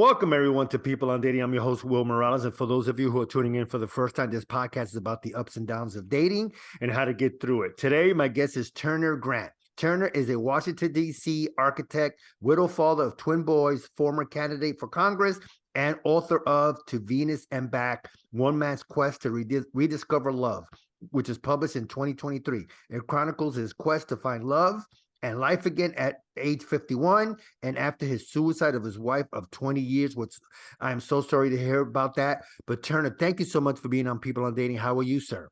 Welcome, everyone, to People on Dating. I'm your host, Will Morales. And for those of you who are tuning in for the first time, this podcast is about the ups and downs of dating and how to get through it. Today, my guest is Turner Grant. Turner is a Washington, D.C. architect, widow father of twin boys, former candidate for Congress, and author of To Venus and Back, One Man's Quest to Rediscover Love, which is published in 2023. It chronicles his quest to find love and life again at age 51 and after his suicide of his wife of 20 years, which I'm so sorry to hear about that. But Turner, thank you so much for being on People on Dating. How are you, sir?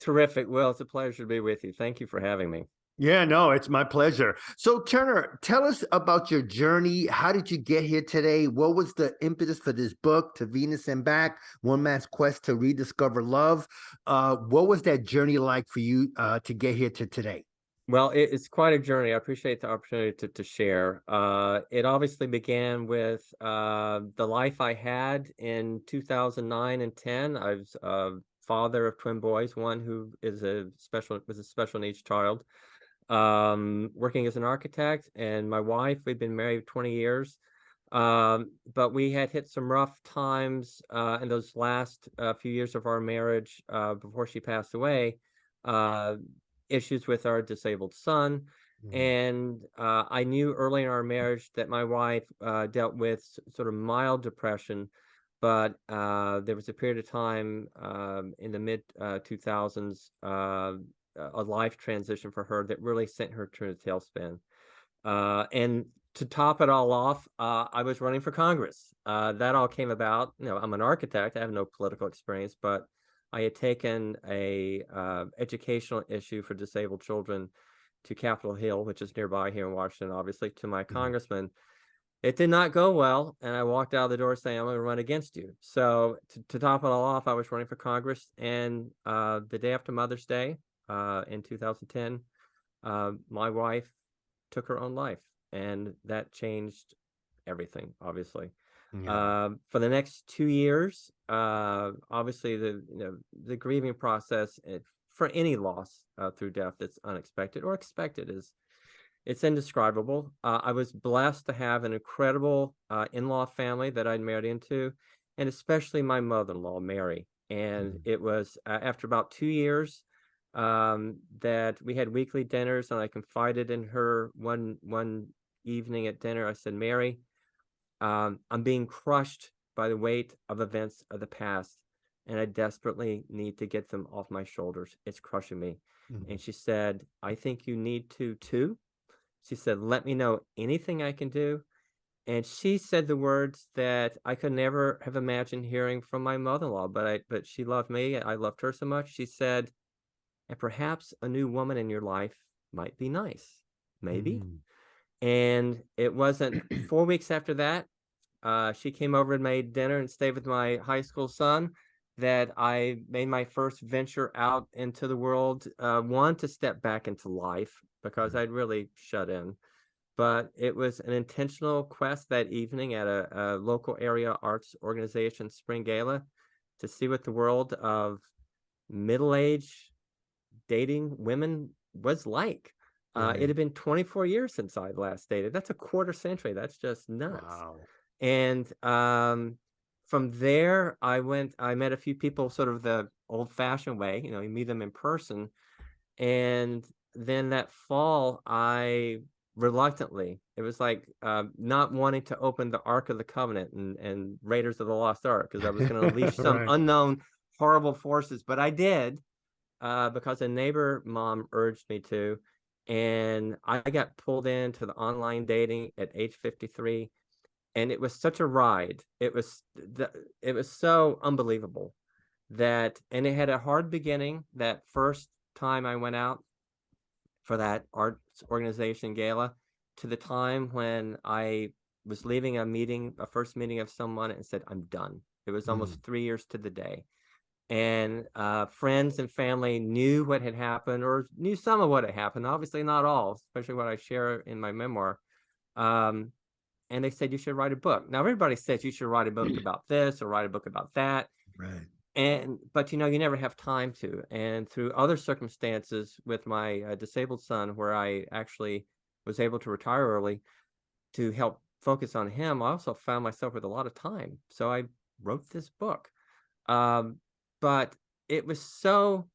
Terrific. Well, it's a pleasure to be with you. Thank you for having me. Yeah, no, it's my pleasure. So Turner, tell us about your journey. How did you get here today? What was the impetus for this book, To Venus and Back, One Man's Quest to Rediscover Love? What was that journey like for you to get here to today? Well, it's quite a journey. I appreciate the opportunity to share. It obviously began with the life I had in 2009 and 10. I was a father of twin boys, one who was a special needs child, working as an architect, and my wife, we'd been married 20 years. But we had hit some rough times in those last few years of our marriage before she passed away. Issues with our disabled son. And I knew early in our marriage that my wife dealt with sort of mild depression, but there was a period of time in the mid 2000s, a life transition for her that really sent her to a tailspin. And to top it all off, I was running for Congress. That all came about. I'm an architect. I have no political experience, but I had taken a educational issue for disabled children to Capitol Hill, which is nearby here in Washington, obviously, to my congressman. It did not go well, and I walked out the door saying, I'm going to run against you. So to top it all off, I was running for Congress, and the day after Mother's Day in 2010, my wife took her own life, and that changed everything, obviously. For the next 2 years, obviously the grieving process for any loss through death that's unexpected or expected it's indescribable. I was blessed to have an incredible in-law family that I'd married into, and especially my mother-in-law, Mary. And it was after about 2 years that we had weekly dinners, and I confided in her one evening at dinner. I said, Mary, I'm being crushed by the weight of events of the past, and I desperately need to get them off my shoulders. It's crushing me. And she said, I think you need to too. She said, let me know anything I can do. And she said the words that I could never have imagined hearing from my mother-in-law, but she loved me. I loved her so much. She said, and perhaps a new woman in your life might be nice, maybe. And it wasn't 4 weeks after that, she came over and made dinner and stayed with my high school son, that I made my first venture out into the world, one, to step back into life because I'd really shut in. But it was an intentional quest that evening at a local area arts organization, Spring Gala, to see what the world of middle-aged dating women was like. It had been 24 years since I'd last dated. That's a quarter century. That's just nuts. Wow. And from there, I met a few people sort of the old-fashioned way. You meet them in person. And then that fall, I reluctantly, it was like not wanting to open the Ark of the Covenant and Raiders of the Lost Ark, because I was going to unleash some unknown horrible forces. But I did because a neighbor mom urged me to. And I got pulled into the online dating at age 53, and it was such a ride. It was so unbelievable and it had a hard beginning. That first time I went out for that arts organization gala, to the time when I was leaving a first meeting of someone, and said, I'm done. It was almost 3 years to the day. And friends and family knew what had happened, or knew some of what had happened, obviously not all, especially what I share in my memoir. And they said, you should write a book. Now, everybody says you should write a book about this or write a book about that. But you never have time to. And through other circumstances with my disabled son, where I actually was able to retire early to help focus on him, I also found myself with a lot of time. So I wrote this book. Um, but it was so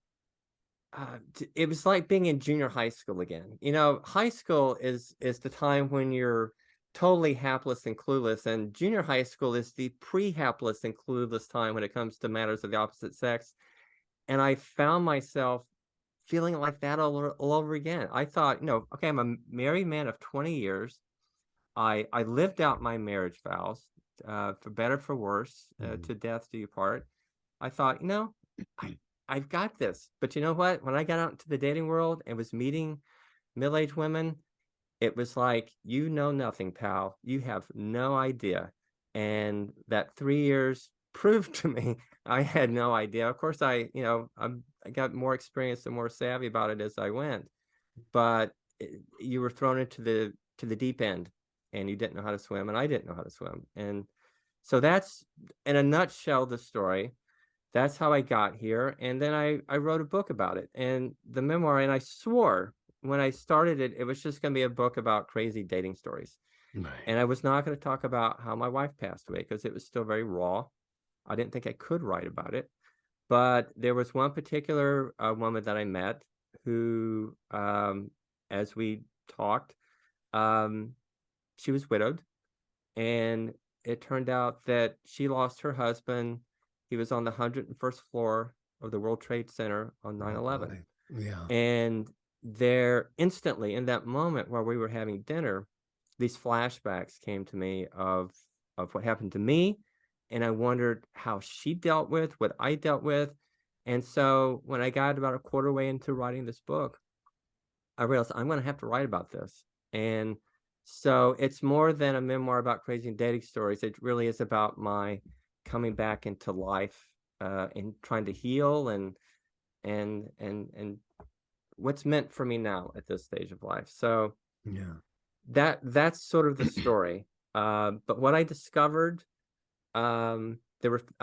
it was like being in junior high school again. You know, high school is the time when you're totally hapless and clueless, and junior high school is the pre-hapless and clueless time when it comes to matters of the opposite sex. And I found myself feeling like that all over again. I thought, okay, I'm a married man of 20 years. I lived out my marriage vows, for better, for worse, to death do you part. I thought, I, I've got this. But you know what? When I got out into the dating world and was meeting middle-aged women, it was like, you know nothing, pal. You have no idea. And that 3 years proved to me I had no idea. Of course, I got more experience and more savvy about it as I went. But you were thrown into the deep end, and you didn't know how to swim, and I didn't know how to swim. And so that's, in a nutshell, the story. That's how I got here. And then I wrote a book about it, and the memoir, and I swore when I started it, it was just going to be a book about crazy dating stories. Right. And I was not going to talk about how my wife passed away, because it was still very raw. I didn't think I could write about it. But there was one particular woman that I met who, as we talked, she was widowed. And it turned out that she lost her husband. He was on the 101st floor of the World Trade Center on 9/11. Yeah. And there, instantly, in that moment while we were having dinner, these flashbacks came to me of what happened to me. And I wondered how she dealt with what I dealt with. And so when I got about a quarter way into writing this book, I realized I'm going to have to write about this. And so it's more than a memoir about crazy dating stories. It really is about my coming back into life, and trying to heal and what's meant for me now at this stage of life. So Yeah. that's sort of the story. But what I discovered, I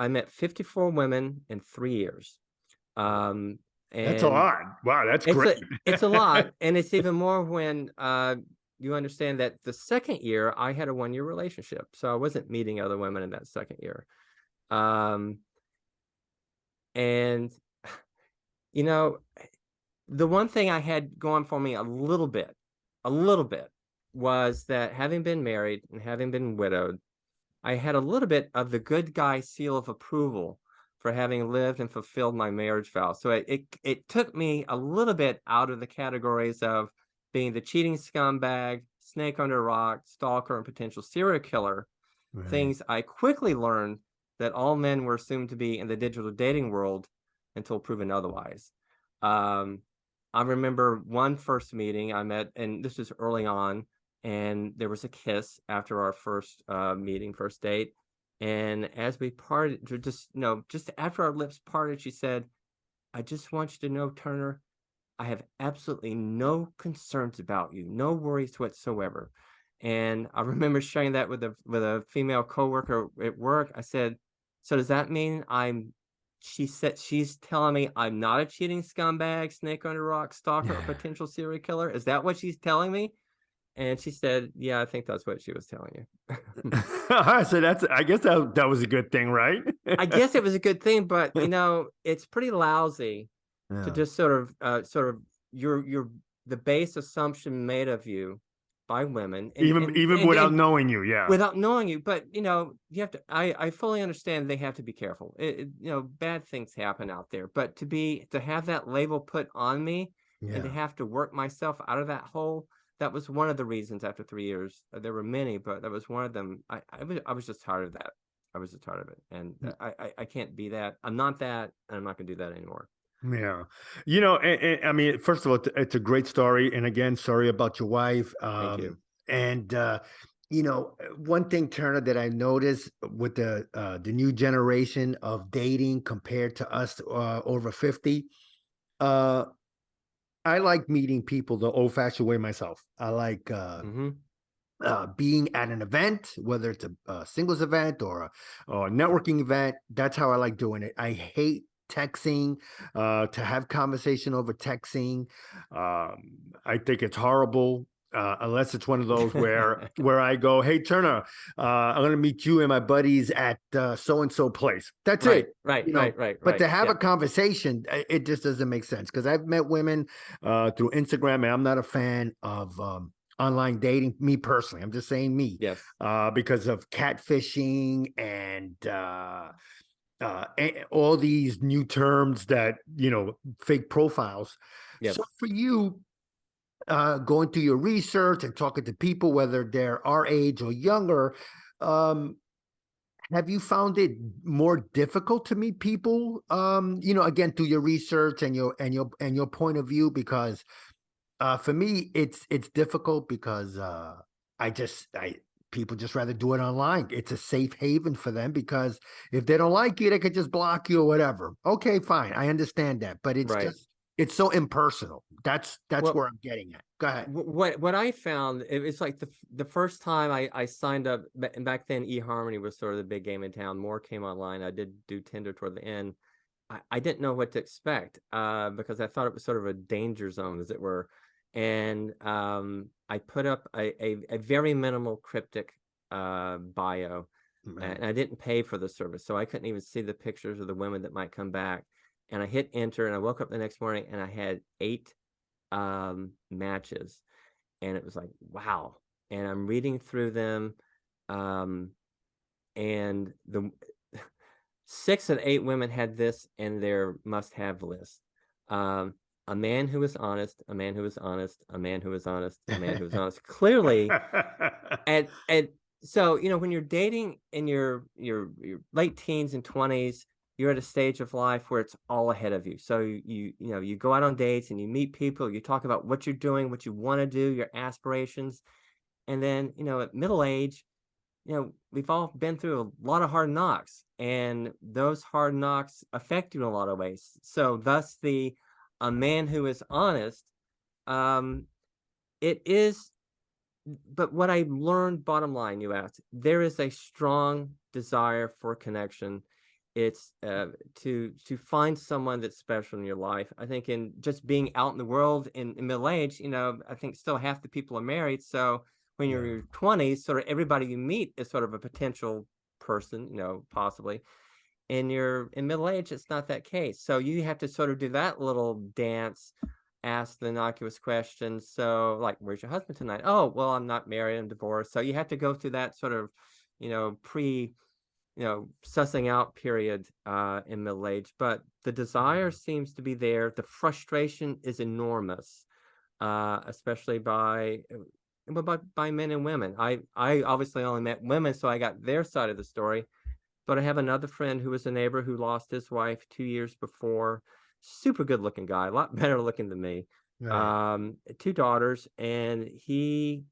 met 54 women in 3 years. That's a And lot. Wow, that's great. it's a lot, and it's even more when you understand that the second year I had a 1-year relationship, so I wasn't meeting other women in that second year. And you know, the one thing I had going for me a little bit, was that having been married and having been widowed, I had a little bit of the good guy seal of approval for having lived and fulfilled my marriage vow. So it took me a little bit out of the categories of being the cheating scumbag, snake under a rock, stalker, and potential serial killer. Right. Things I quickly learned that all men were assumed to be in the digital dating world until proven otherwise. I remember one first meeting I met, and this was early on, and there was a kiss after our first meeting, first date. And as we parted, just after our lips parted, she said, "I just want you to know, Turner, I have absolutely no concerns about you, no worries whatsoever." And I remember sharing that with a female coworker at work. I said, "So does that mean she said she's telling me I'm not a cheating scumbag, snake under a rock, stalker, or Yeah. potential serial killer? Is that what she's telling me?" And she said, "Yeah, I think that's what she was telling you." So I guess that was a good thing, right? I guess it was a good thing, but it's pretty lousy to Yeah. just sort of your the base assumption made of you by women, Even without and knowing you, yeah. without knowing you. But you have to, I fully understand they have to be careful. Bad things happen out there, but to have that label put on me and to Yeah. have to work myself out of that hole, that was one of the reasons after 3 years. There were many, but that was one of them. I was just tired of that. I was just tired of it, and I can't be that. I'm not that, and I'm not gonna do that anymore. Yeah. And, I mean, first of all, it's a great story. And again, sorry about your wife. Thank you. And one thing, Turner, that I noticed with the new generation of dating compared to us over 50, uh, I like meeting people the old-fashioned way myself. I like Hmm. being at an event, whether it's a singles event or a networking event. That's how I like doing it. I hate texting, to have conversation over texting. I think it's horrible. unless it's one of those where I go, hey Turner, I'm gonna meet you and my buddies at so and so place. That's Right, it. right, You know, right, right, but right. to have a Yep. conversation, it just doesn't make sense because I've met women through Instagram, and I'm not a fan of online dating. Me personally, I'm just saying me, Yes. because of catfishing and all these new terms that fake profiles. So Yes. for you, going through your research and talking to people, whether they're our age or younger, um, have you found it more difficult to meet people? Again, through your research and your point of view, because for me, it's difficult because I people just rather do it online. It's a safe haven for them because if they don't like you, they could just block you or whatever. Okay, fine, I understand that, but Right. it's so impersonal. That's Well, where I'm getting at. Go ahead. what I found, it's like the first time I signed up, and back then eHarmony was sort of the big game in town. More came online. I did do Tinder toward the end. I didn't know what to expect, because I thought it was sort of a danger zone, as it were. And I put up a very minimal cryptic bio, Right. and I didn't pay for the service, so I couldn't even see the pictures of the women that might come back. And I hit enter, and I woke up the next morning, and I had 8 matches, and it was like, wow. And I'm reading through them, um, and the 6 and 8 women had this in their must-have list. A man who was honest, a man who was honest, a man who was honest, a man who was honest. Clearly, and so, when you're dating in your late teens and 20s, you're at a stage of life where it's all ahead of you. So you go out on dates and you meet people, you talk about what you're doing, what you want to do, your aspirations. And then, at middle age, we've all been through a lot of hard knocks, and those hard knocks affect you in a lot of ways. So thus the a man who is honest, um, it is, but what I learned, bottom line, you asked, there is a strong desire for connection. It's to find someone that's special in your life. I think in just being out in the world in middle age, I think still half the people are married. So when you're in Yeah. your 20s, sort of everybody you meet is sort of a potential person, possibly. And you're in middle age, it's not that case. So you have to sort of do that little dance, ask the innocuous questions. So, like, where's your husband tonight? Oh, well, I'm not married, I'm divorced. So you have to go through that sort of, pre, sussing out period in middle age. But the desire seems to be there. The frustration is enormous, especially by men and women. I obviously only met women, so I got their side of the story. But I have another friend who was a neighbor who lost his wife 2 years before. Super good looking guy, a lot better looking than me. Right. 2 daughters, and he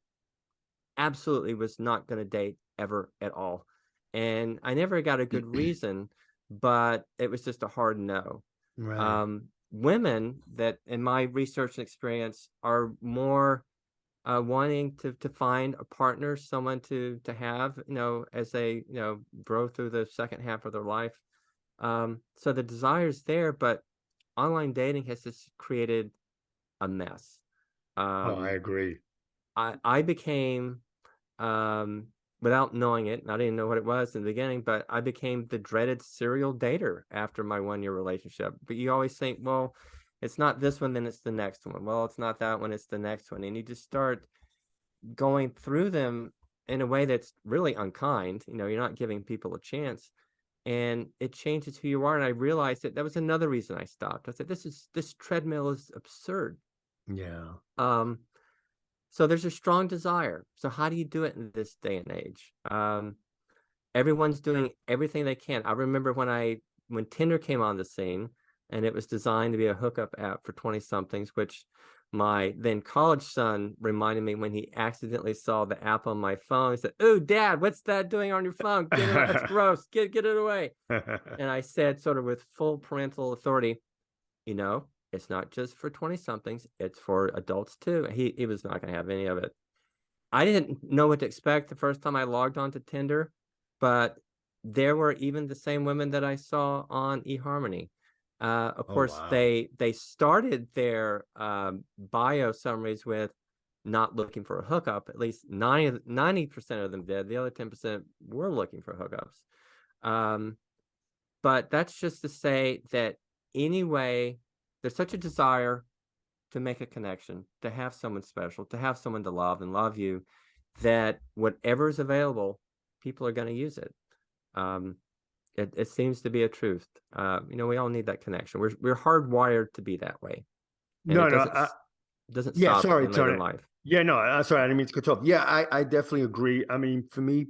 absolutely was not going to date ever at all. And I never got a good reason, but it was just a hard no. Right. Women that, in my research and experience, are more wanting to find a partner, someone to have, as they, grow through the second half of their life. So the desire's there, but online dating has just created a mess. Oh, I Um, agree. I became, um, without knowing it, and I didn't know what it was in the beginning, but I became the dreaded serial dater after my 1-year relationship. But you always think, well, it's not this one, then it's the next one. Well, it's not that one, it's the next one. And you just start going through them in a way that's really unkind. You're not giving people a chance, and it changes who you are. And I realized that was another reason I stopped. I said, this treadmill is absurd. Yeah. Um, so there's a strong desire. So how do you do it in this day and age? Everyone's doing everything they can. I remember when Tinder came on the scene, and it was designed to be a hookup app for 20 somethings, which my then college son reminded me when he accidentally saw the app on my phone. He said, "Oh, Dad, what's that doing on your phone? Get it, that's gross. Get it away." And I said, sort of with full parental authority, it's not just for 20 somethings, it's for adults too. He was not going to have any of it. I didn't know what to expect the first time I logged on to Tinder, but there were even the same women that I saw on eHarmony. Of Oh course, wow. they started their bio summaries with, not looking for a hookup. At least 90% of them did. The other 10% were looking for hookups. But that's just to say that anyway, there's such a desire to make a connection, to have someone special, to have someone to love and love you, that whatever is available, people are going to use it. It seems to be a truth. We all need that connection. We're hardwired to be that way, and No, it no. doesn't Yeah, stop sorry, in later Tony. in life. Yeah, no, sorry, I didn't mean to cut you off. Yeah, I definitely agree. I mean, for me,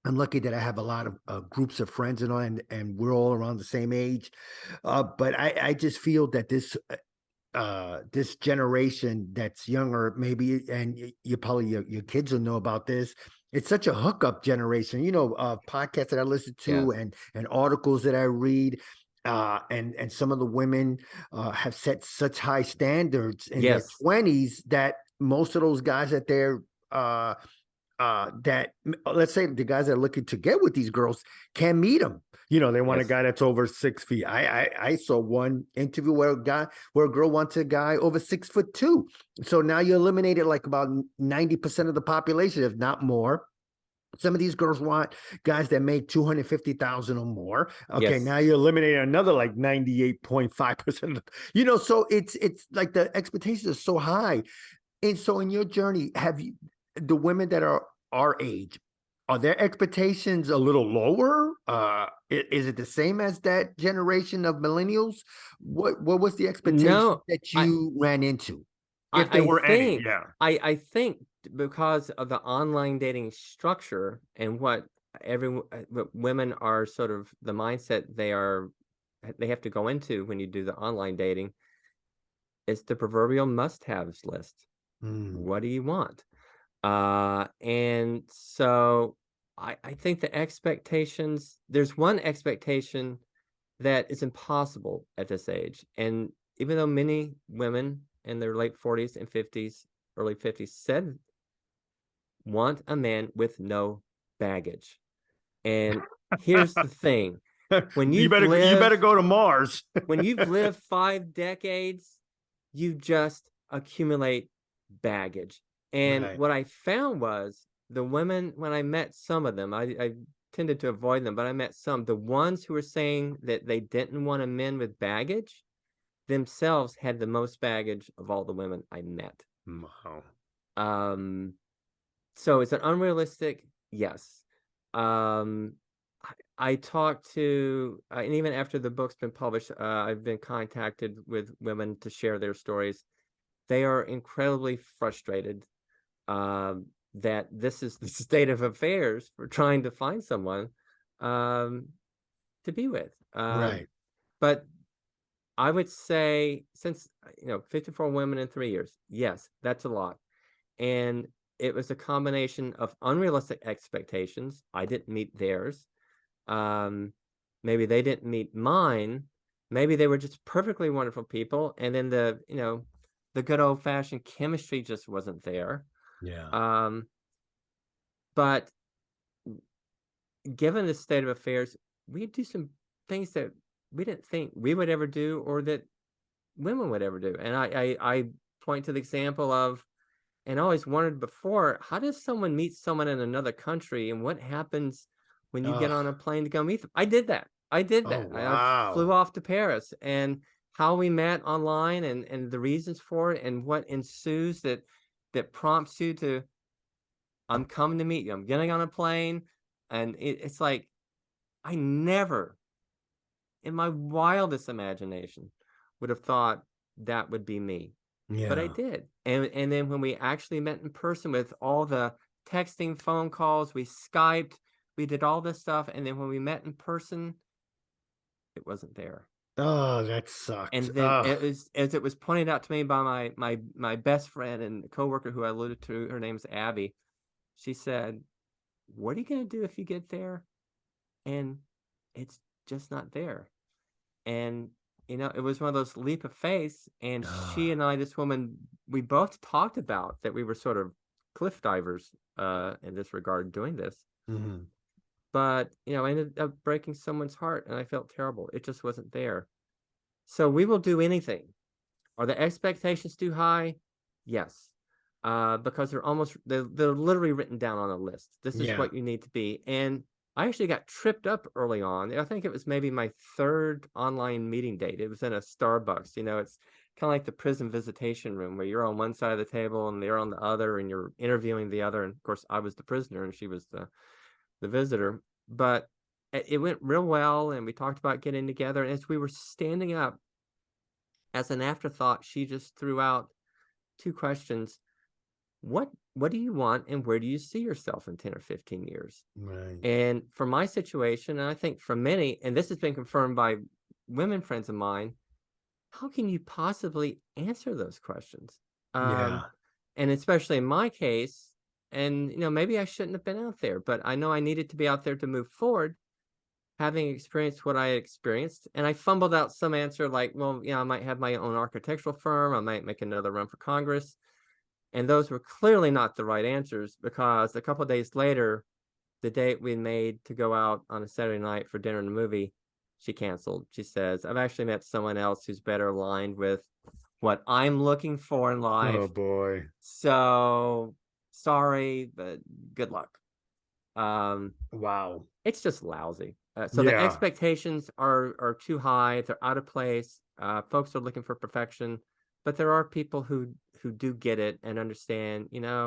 I'm lucky that I have a lot of groups of friends and all, and we're all around the same age. But I just feel that this generation that's younger, maybe, and you probably your kids will know about this. It's such a hookup generation, podcasts that I listen to Yes, and articles that I read. And some of the women have set such high standards in their yes, 20s that most of those guys that they're that let's say the guys that are looking to get with these girls can't meet them. They want a yes, guy that's over 6 feet. I saw one interview where a girl wants a guy over 6'2". So now you eliminated like about 90% of the population, if not more. Some of these girls want guys that make 250,000 or more. Okay, yes. now you eliminate another like 98.5%. So it's like the expectations are so high. And so in your journey, have you the women that are our age, are their expectations a little lower? Is it the same as that generation of millennials? What was the expectation No, that I you ran into, I if there I were any? think Yeah. I think because of the online dating structure and what what women are sort of the mindset they have to go into when you do the online dating is the proverbial must-haves list. Mm, What do you want? And so I think the expectations, there's one expectation that is impossible at this age. And even though many women in their late 40s and 50s, early 50s said want a man with no baggage. And here's the thing. When you you've better lived go to Mars. when you've lived 5 decades, you just accumulate baggage. And Right. what I found was the women, when I met some of them, I tended to avoid them, but I met some. The ones who were saying that they didn't want a men with baggage themselves had the most baggage of all the women I met. Wow. Um, so is it unrealistic? Yes. Um, I talked to, and even after the book's been published, I've been contacted with women to share their stories. They are incredibly frustrated that this is the state of affairs for trying to find someone um, to be with. Right. But I would say, since 54 women in 3 years, yes, that's a lot. And it was a combination of unrealistic expectations. I didn't meet theirs. Maybe they didn't meet mine. Maybe they were just perfectly wonderful people, and then the good old-fashioned chemistry just wasn't there. Yeah. Um, but given the state of affairs, we do some things that we didn't think we would ever do, or that women would ever do. And I point to the example of, and I always wondered before, how does someone meet someone in another country, and what happens when you get Oh, on a plane to go meet them? I did that. I did oh that. I flew wow. off to Paris, and how we met online, and the reasons for it, and what ensues that prompts you to, I'm coming to meet you. I'm getting on a plane, and it's like I never, in my wildest imagination, would have thought that would be me. But I Yeah. did. And then when we actually met in person with all the texting, phone calls, we Skyped, we did all this stuff, and then when we met in person, it wasn't there. Oh, that sucked. And then it was, as it was pointed out to me by my best friend and coworker who I alluded to, her name's Abby. She said, "What are you gonna do if you get there and it's just not there?" And it was one of those leap of faith. And she Ah, and I, this woman, we both talked about that we were sort of cliff divers in this regard, doing this. mhm. But I ended up breaking someone's heart, and I felt terrible. It just wasn't there. So we will do anything. Are the expectations too high? Yes. because they're literally written down on a list. This is Yeah. what you need to be. And I actually got tripped up early on. I think it was maybe my third online meeting date. It was in a Starbucks. It's kind of like the prison visitation room where you're on one side of the table and they're on the other, and you're interviewing the other. And of course, I was the prisoner and she was the visitor. But it went real well, and we talked about getting together. And as we were standing up, as an afterthought, she just threw out two questions. What do you want, and where do you see yourself in 10 or 15 years? Right. And for my situation, and I think for many, and this has been confirmed by women friends of mine, how can you possibly answer those questions? Yeah. And especially in my case, and maybe I shouldn't have been out there, but I know I needed to be out there to move forward, having experienced what I experienced. And I fumbled out some answer like, well, I might have my own architectural firm, I might make another run for Congress. And those were clearly not the right answers, because a couple of days later, the date we made to go out on a Saturday night for dinner and a movie, she canceled. She says, I've actually met someone else who's better aligned with what I'm looking for in Oh life. boy. So sorry, but good luck. Wow. It's just lousy. So the Yeah. expectations are too high. They're out of place. Folks are looking for perfection, but there are people who do get it and understand. It's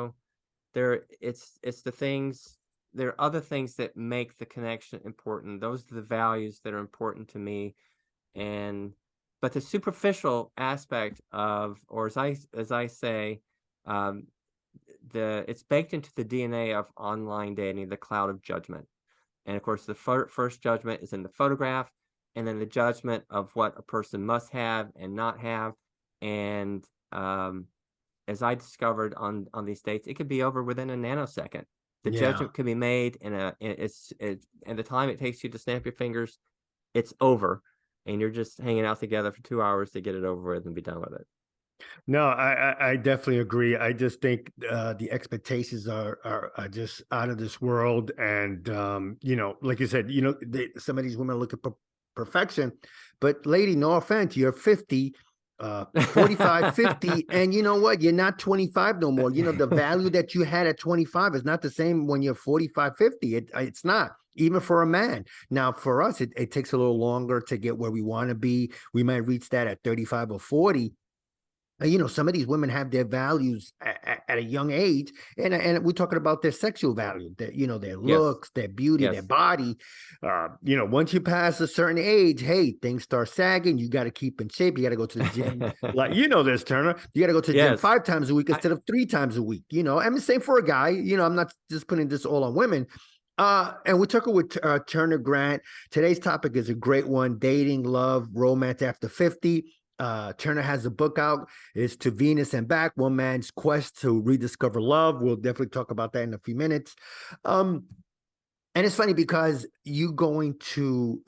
the things. There are other things that make the connection important. Those are the values that are important to me, and but the superficial aspect of, or as I say, um, it's baked into the DNA of online dating, the cloud of judgment. And of course, the first judgment is in the photograph, and then the judgment of what a person must have and not have. And as I discovered on these dates, it could be over within a nanosecond. The Yeah. judgment can be made and the time it takes you to snap your fingers, it's over, and you're just hanging out together for 2 hours to get it over with and be done with it. No, I definitely agree. I just think the expectations are just out of this world, and like you said, some of these women look at perfection, but lady, no offense, you're 50, 45, 50, and you know what? You're not 25 no more. The value that you had at 25 is not the same when you're 45, 50. It's not. Even for a man. Now, for us, it takes a little longer to get where we want to be. We might reach that at 35 or 40. Some of these women have their values at a young age, and we're talking about their sexual value, their Yes. looks, their beauty, their Yes. body. Once you pass a certain age, hey, things start sagging. You got to keep in shape. You got to go to the gym, like this, Turner. You got to go to the gym Yes. 5 times a week I, instead of 3 times a week. I mean, same for a guy. I'm not just putting this all on women. And we're talking with Turner Grant. Today's topic is a great one: dating, love, romance after 50. Turner has a book out. It's To Venus and Back: One Man's Quest to Rediscover Love. We'll definitely talk about that in a few minutes. And it's funny because you going to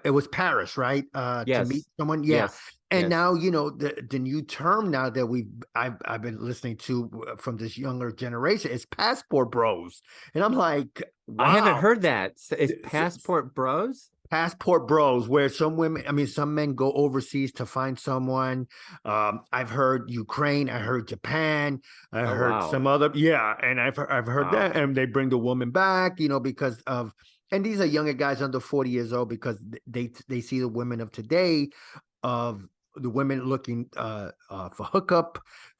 it was Paris, right? To meet yes. someone. Yeah. Yes. And Yes. now, the new term now that I've been listening to from this younger generation is passport bros. And I'm like, I haven't wow. heard that. Is passport bros? Passport bros, where some women, I mean, some men go overseas to find someone. I've heard Ukraine, I heard Japan, I Oh, heard wow. some other, yeah, and I've heard Wow. that, and they bring the woman back, because of, and these are younger guys under 40 years old because they see the women of today of the women looking for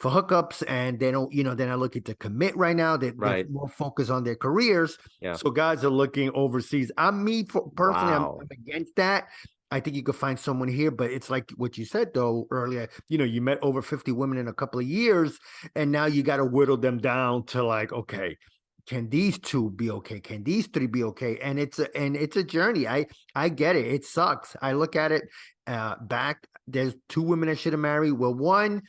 hookups, and they don't, they're not looking to commit right now. They're Right. more focused on their careers. Yeah. So guys are looking overseas. Personally, I'm Wow. against that. I think you could find someone here, but it's like what you said though earlier. You met over 50 women in a couple of years, and now you got to whittle them down to like, okay, can these two be okay? Can these three be okay? And it's a journey. I get it. It sucks. I look at it back. There's 2 women I should have married. Well, one,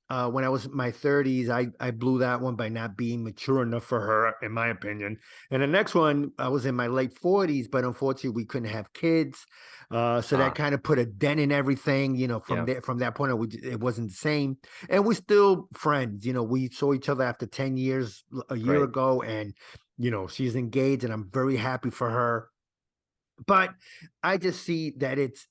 when I was in my 30s, I blew that one by not being mature enough for her, in my opinion. And the next one, I was in my late 40s, but unfortunately, we couldn't have kids. So that Ah, kind of put a dent in everything. From yeah. there, from that point on, it wasn't the same. And we're still friends. We saw each other after 10 years a year Great. ago, and she's engaged, and I'm very happy for her. But I just see that it's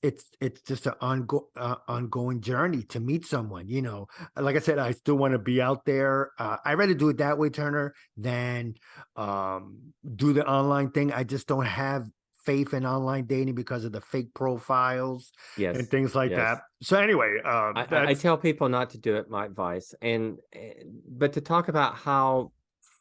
just an ongoing journey to meet someone. You know, like I said, I still want to be out there. I rather do it that way, Turner, than do the online thing. I just don't have faith in online dating because of the fake profiles and Yes, things like that. yes. So anyway, I that's tell people not to do it, my advice, and but to talk about how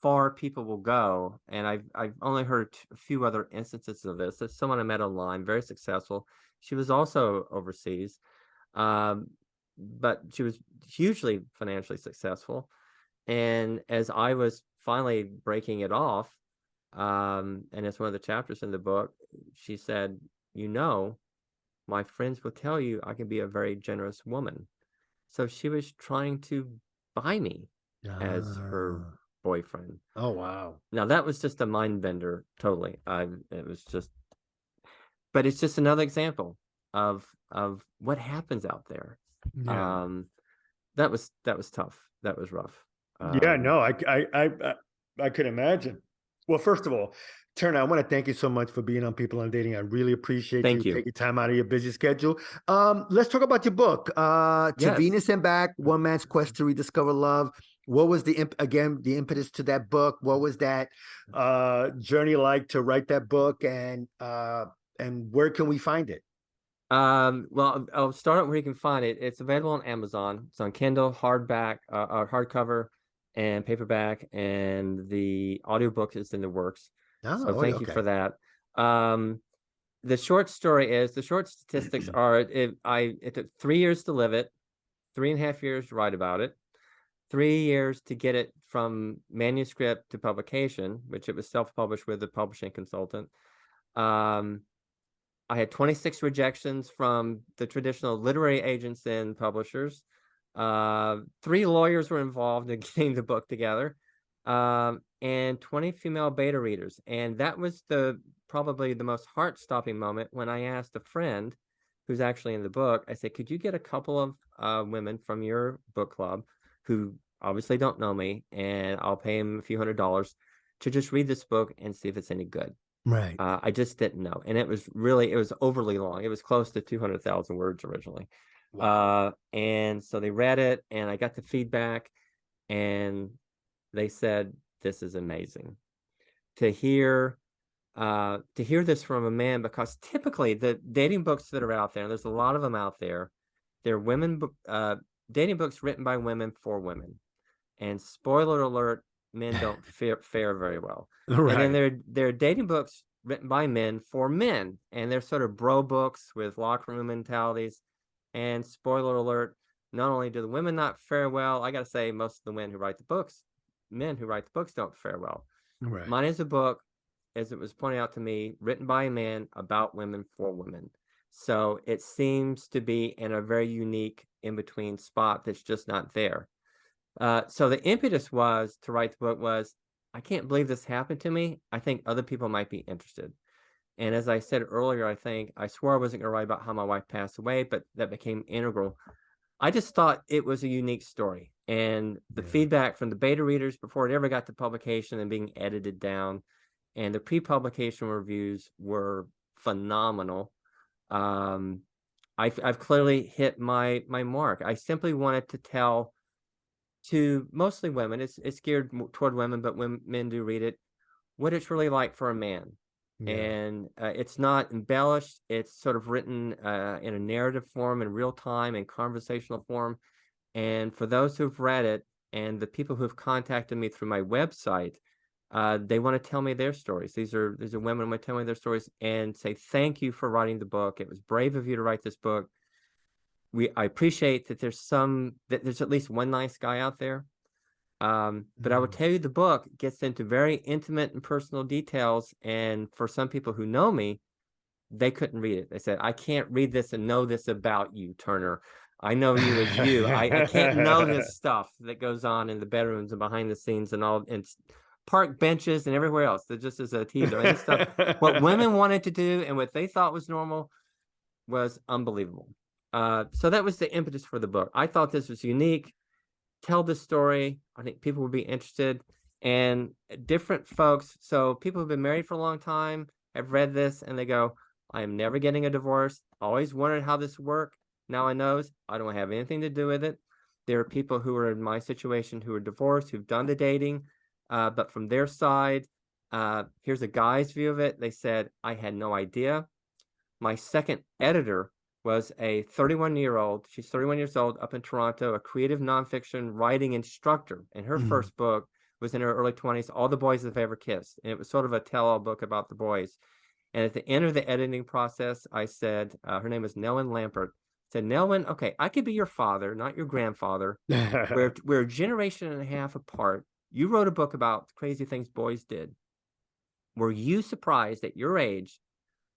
far people will go, and I've only heard a few other instances of this. There's someone I met online, very successful. She was also overseas, um, but she was hugely financially successful. And as I was finally breaking it off, and it's one of the chapters in the book, she said, "You know, my friends will tell you I can be a very generous woman." So she was trying to buy me as her uh, boyfriend. oh wow, Now that was just a mind bender, totally. It was just, but it's just another example of what happens out there. yeah. Um, that was tough. That was rough. Yeah, Um, no, I could imagine. Well, first of all, Turner, I want to thank you so much for being on People on Dating. I really appreciate you thank you. taking time out of your busy schedule. Let's talk about your book, To Yes. Venus and Back: One Man's Quest to Rediscover Love. What was the impetus to that book? What was that journey like to write that book, and where can we find it? Well, I'll start where you can find it. It's available on Amazon. It's on Kindle, hardback, hardcover, and paperback, and the audiobook is in the works. So Oh, thank you okay. for that. Um, the short story is the short statistics are it took 3 years to live it, 3.5 years to write about it, 3 years to get it from manuscript to publication, which it was self-published with a publishing consultant. Um, I had 26 rejections from the traditional literary agents and publishers. 3 lawyers were involved in getting the book together, and 20 female beta readers. And that was probably the most heart-stopping moment when I asked a friend who's actually in the book. I said, "Could you get a couple of women from your book club who obviously don't know me, and I'll pay them a few $100s to just read this book and see if it's any good?" Right. I just didn't know. And it was overly long. It was close to 200,000 words originally. Wow. And so they read it and I got the feedback and they said, "This is amazing." To hear this from a man, because typically the dating books that are out there, and there's a lot of them out there, they're dating books written by women for women. And spoiler alert, men don't fare very well. And then Right. there are dating books written by men for men, and they're sort of bro books with locker room mentalities. And spoiler alert, not only do the women not fare well, I gotta say most of the men who write the books, don't fare well. Right. Mine is a book, as it was pointed out to me, written by a man about women for women. So it seems to be in a very unique in between spot that's just not there. So the impetus was to write the book was, I can't believe this happened to me. I think other people might be interested. And as I said earlier, I swore I wasn't going to write about how my wife passed away, but that became integral. I just thought it was a unique story. And the Yeah. feedback from the beta readers before it ever got to publication and being edited down, and the pre-publication reviews were phenomenal. Um, I've clearly hit my mark. I simply wanted to tell to mostly women. It's geared toward women, but when men do read it, what it's really like for a man. Yeah. And it's not embellished. It's sort of written in a narrative form, in real time, in conversational form. And for those who've read it, and the people who've contacted me through my website, they want to tell me their stories. These are women who want to tell me their stories and say, "Thank you for writing the book. It was brave of you to write this book. I appreciate that there's at least one nice guy out there." But I will Mm. tell you, the book gets into very intimate and personal details. And for some people who know me, they couldn't read it. They said, "I can't read this and know this about you, Turner. I know you as you. I can't know this stuff that goes on in the bedrooms and behind the scenes and all, and park benches and everywhere else. That just is a teaser. I mean, this stuff, what women wanted to do and what they thought was normal was unbelievable. So that was the impetus for the book. I thought this was unique. Tell this story. I think people would be interested, and different folks. So people who've been married for a long time have read this and they go, I am never getting a divorce. Always wondered how this worked. Now I know I don't have anything to do with it. There are people who are in my situation who are divorced, who've done the dating, but from their side, here's a guy's view of it. They said, I had no idea. My second editor was a 31-year-old. She's 31 years old, up in Toronto, a creative nonfiction writing instructor. And her first book was in her early 20s, All the Boys I've Ever Kissed. And it was sort of a tell-all book about the boys. And at the end of the editing process, I said, her name was Nelwyn Lampert. I said, Nelwyn, okay, I could be your father, not your grandfather. We're a generation and a half apart. You wrote a book about crazy things boys did. Were you surprised at your age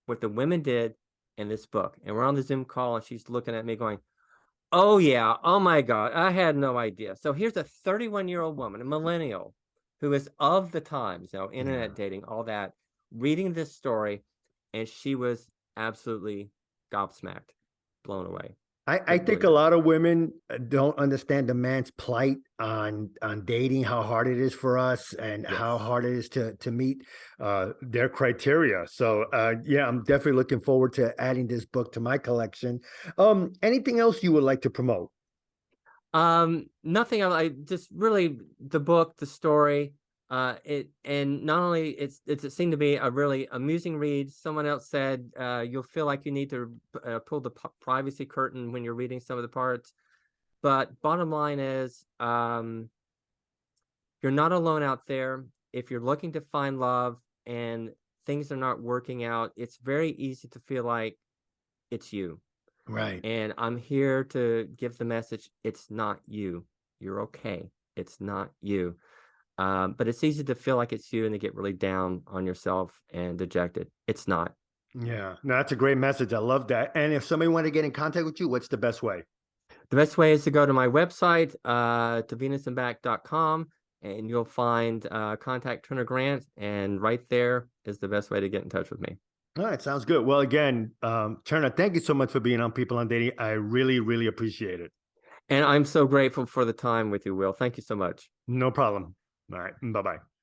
what the women did in this book? And we're on the Zoom call, and she's looking at me going, oh, yeah, oh, my God, I had no idea. So here's a 31-year-old woman, a millennial, who is of the times, internet dating, all that, reading this story, and she was absolutely gobsmacked, blown away. I think a lot of women don't understand the man's plight on dating, how hard it is for us, and how hard it is to meet their criteria. So yeah, I'm definitely looking forward to adding this book to my collection. Anything else you would like to promote? Nothing. I just really the book, the story. And not only it seemed to be a really amusing read. Someone else said you'll feel like you need to pull the privacy curtain when you're reading some of the parts. But bottom line is, you're not alone out there. If you're looking to find love and things are not working out, it's very easy to feel like it's you. Right. And I'm here to give the message, it's not you. You're okay. It's not you. But it's easy to feel like it's you and to get really down on yourself and dejected. It's not. Yeah, no, that's a great message. I love that. And if somebody wanted to get in contact with you, what's the best way? The best way is to go to my website, to venusandback.com, and you'll find contact Turner Grant, and right there is the best way to get in touch with me. All right, sounds good. Well, again, Turner, thank you so much for being on People on Dating. I really, really appreciate it. And I'm so grateful for the time with you, Will. Thank you so much. No problem. All right, bye-bye.